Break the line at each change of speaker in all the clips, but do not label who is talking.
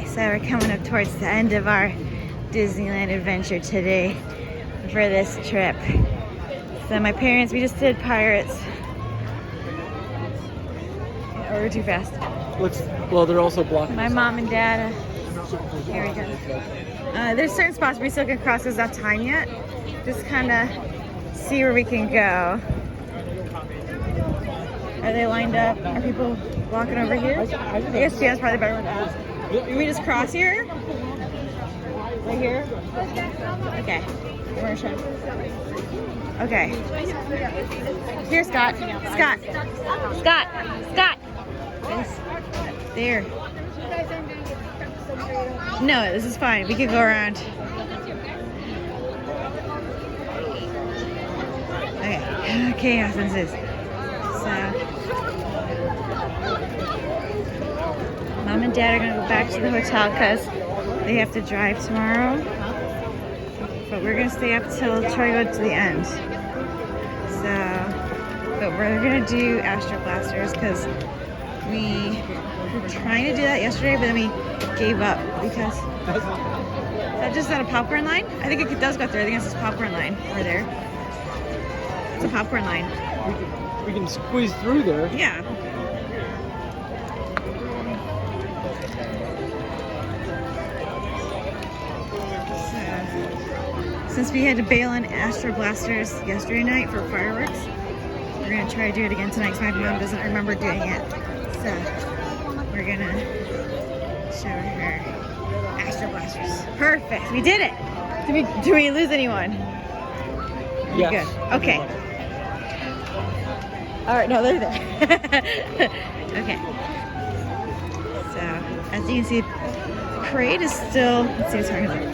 Okay, so we're coming up towards the end of our Disneyland adventure today for this trip. So my parents, we just did Pirates. Oh, we're too fast.
Well, they're also blocking.
My mom and dad, here we go. There's certain spots we still can cross, there's not time yet. Just kind of see where we can go. Are they lined up? Are people walking over here? I guess Jan's probably the better one to ask. Can we just cross here? Right here? Okay. We're gonna show. Okay. Here, Scott. Scott. Scott. Scott. There. No, this is fine. We can go around. Okay. Chaos ensues. So, Mom and Dad are gonna go back to the hotel because they have to drive tomorrow. But we're gonna stay up till try to go to the end. So, but we're gonna do Astro Blasters because we were trying to do that yesterday, but then we gave up because that just not a popcorn line. I think it does go through. I think it's this popcorn line over there. It's a popcorn line.
We can squeeze through there.
Yeah. So, since we had to bail on Astro Blasters yesterday night for fireworks, we're gonna try to do it again tonight because my mom doesn't remember doing it. So we're gonna show her Astro Blasters. Perfect. We did it. Did we lose anyone?
Yes.
Good. Okay. All right, no, they're there. Okay. So, as you can see, the parade is still, let's see what's happening.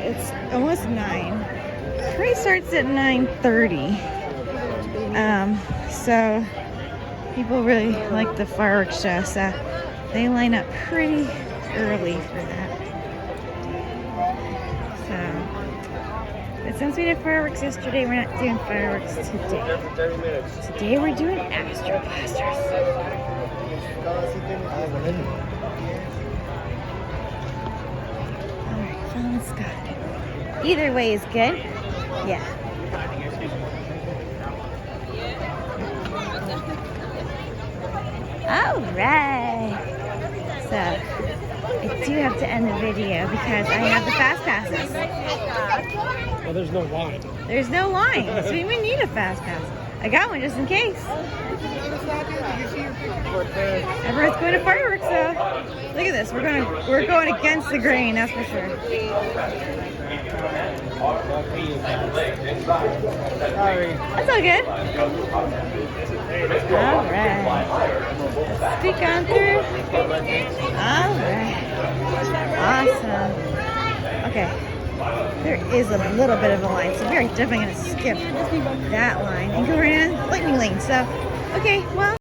It's almost 9. The parade starts at 9:30. So, people really like the fireworks show, so they line up pretty early for that. So, but since we did fireworks yesterday, we're not doing fireworks today. Today we're doing Astro Blasters. Alright, following Scott. Either way is good. Yeah. Alright. So, I do have to end the video because I have the fast passes.
Well, there's no line.
There's no line, so we even need a fast pass. I got one just in case. Everyone's going to fireworks, so look at this. We're going against the grain, that's for sure.
Sorry.
That's all good. All right. Let's speak on through. All right. Awesome. Okay. There is a little bit of a line, so we're definitely going to skip that line and go right in lightning lane. So, okay, well.